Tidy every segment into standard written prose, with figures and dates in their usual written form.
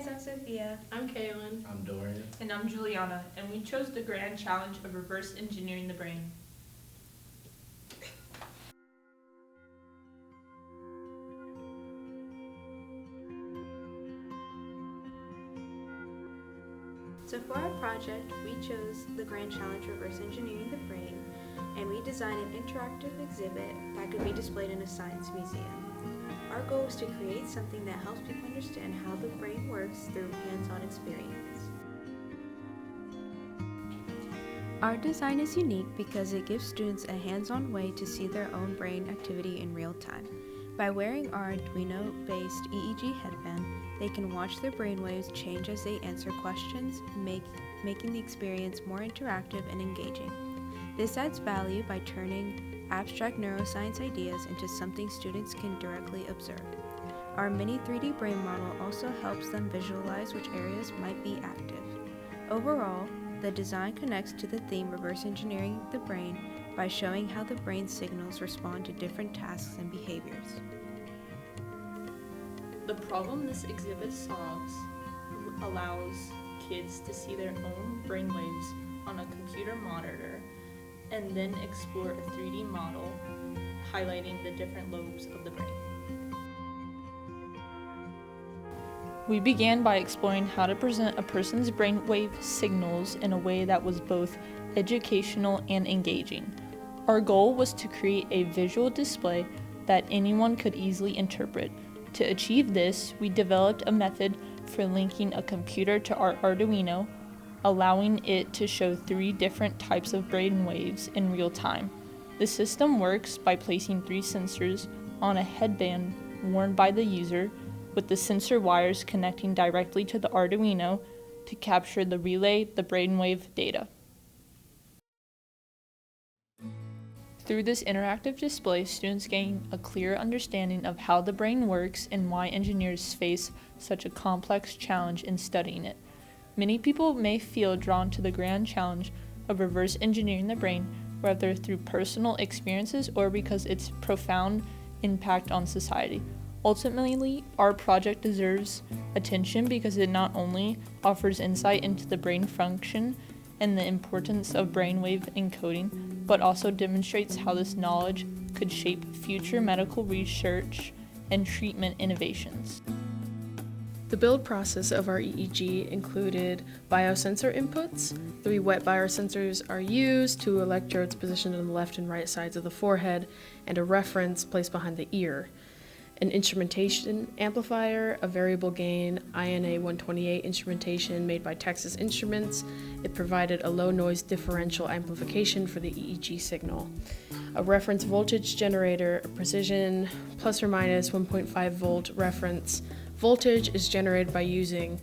guys, I'm Sophia. I'm Kaylin. I'm Dorian. And I'm Juliana, and we chose the grand challenge of reverse engineering the brain. So for our project, we chose the grand challenge reverse engineering the brain, and we designed an interactive exhibit that could be displayed in a science museum. Our goal was to create something that helps people understand how the brain works through hands-on experience. Our design is unique because it gives students a hands-on way to see their own brain activity in real time. By wearing our Arduino-based EEG headband, they can watch their brainwaves change as they answer questions, making the experience more interactive and engaging. This adds value by turning abstract neuroscience ideas into something students can directly observe. Our mini 3D brain model also helps them visualize which areas might be active. Overall, the design connects to the theme reverse engineering the brain by showing how the brain signals respond to different tasks and behaviors. The problem this exhibit solves allows kids to see their own brainwaves on a computer monitor and then explore a 3D model highlighting the different lobes of the brain. We began by exploring how to present a person's brainwave signals in a way that was both educational and engaging. Our goal was to create a visual display that anyone could easily interpret. To achieve this, we developed a method for linking a computer to our Arduino, allowing it to show 3 different types of brain waves in real time. The system works by placing 3 sensors on a headband worn by the user, with the sensor wires connecting directly to the Arduino to capture the brainwave data. Through this interactive display, students gain a clear understanding of how the brain works and why engineers face such a complex challenge in studying it. Many people may feel drawn to the grand challenge of reverse engineering the brain, whether through personal experiences or because its profound impact on society. Ultimately, our project deserves attention because it not only offers insight into the brain function and the importance of brainwave encoding, but also demonstrates how this knowledge could shape future medical research and treatment innovations. The build process of our EEG included biosensor inputs. 3 wet biosensors are used, 2 electrodes positioned on the left and right sides of the forehead, and a reference placed behind the ear. An instrumentation amplifier, a variable gain INA 128 instrumentation made by Texas Instruments. It provided a low noise differential amplification for the EEG signal. A reference voltage generator, a precision plus or minus 1.5 volt reference. Voltage is generated by using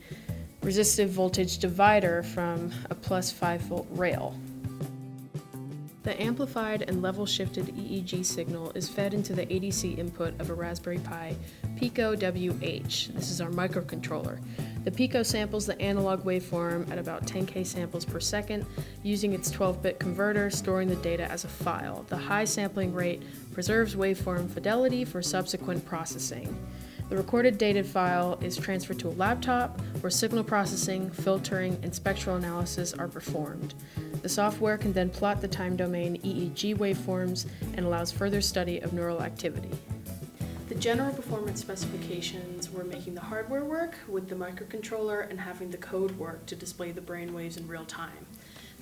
resistive voltage divider from a plus 5 volt rail. The amplified and level-shifted EEG signal is fed into the ADC input of a Raspberry Pi Pico WH. This is our microcontroller. The Pico samples the analog waveform at about 10K samples per second using its 12-bit converter, storing the data as a file. The high sampling rate preserves waveform fidelity for subsequent processing. The recorded data file is transferred to a laptop where signal processing, filtering, and spectral analysis are performed. The software can then plot the time domain EEG waveforms and allows further study of neural activity. The general performance specifications were making the hardware work with the microcontroller and having the code work to display the brainwaves in real time.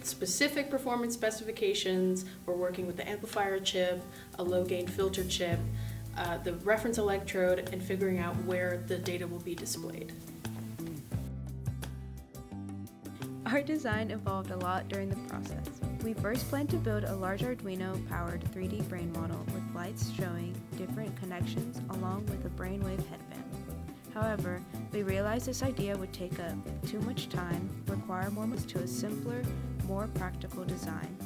The specific performance specifications were working with the amplifier chip, a low-gain filter chip, the reference electrode, and figuring out where the data will be displayed. Our design evolved a lot during the process. We first planned to build a large Arduino-powered 3D brain model with lights showing different connections along with a brainwave headband. However, we realized this idea would take up too much time, require more to a simpler, more practical design,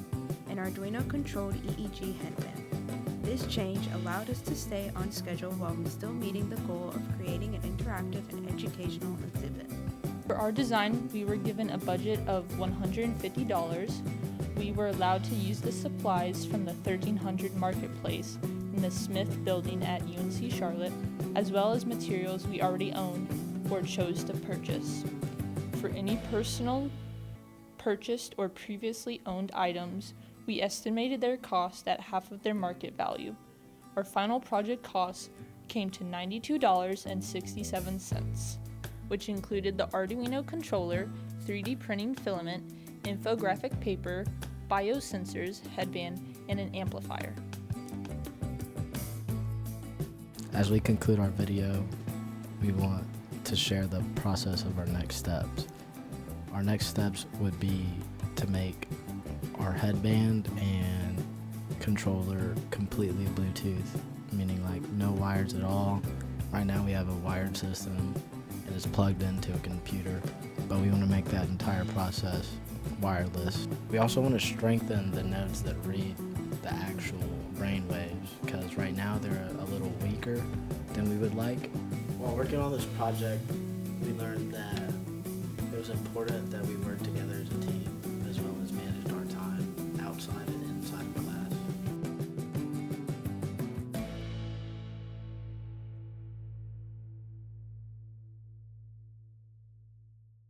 an Arduino-controlled EEG headband. This change allowed us to stay on schedule while still meeting the goal of creating an interactive and educational exhibit. For our design, we were given a budget of $150. We were allowed to use the supplies from the 1300 Marketplace in the Smith building at UNC Charlotte, as well as materials we already owned, or chose to purchase. For any personal purchased or previously owned items, we estimated their cost at half of their market value. Our final project cost came to $92.67, which included the Arduino controller, 3D printing filament, infographic paper, biosensors, headband, and an amplifier. As we conclude our video, we want to share the process of our next steps. Our next steps would be to make our headband and controller completely Bluetooth, meaning like no wires at all. Right now we have a wired system and it's plugged into a computer, but we want to make that entire process wireless. We also want to strengthen the nodes that read the actual brain waves, because right now they're a little weaker than we would like. While working on this project, we learned that it was important that we work together as a team.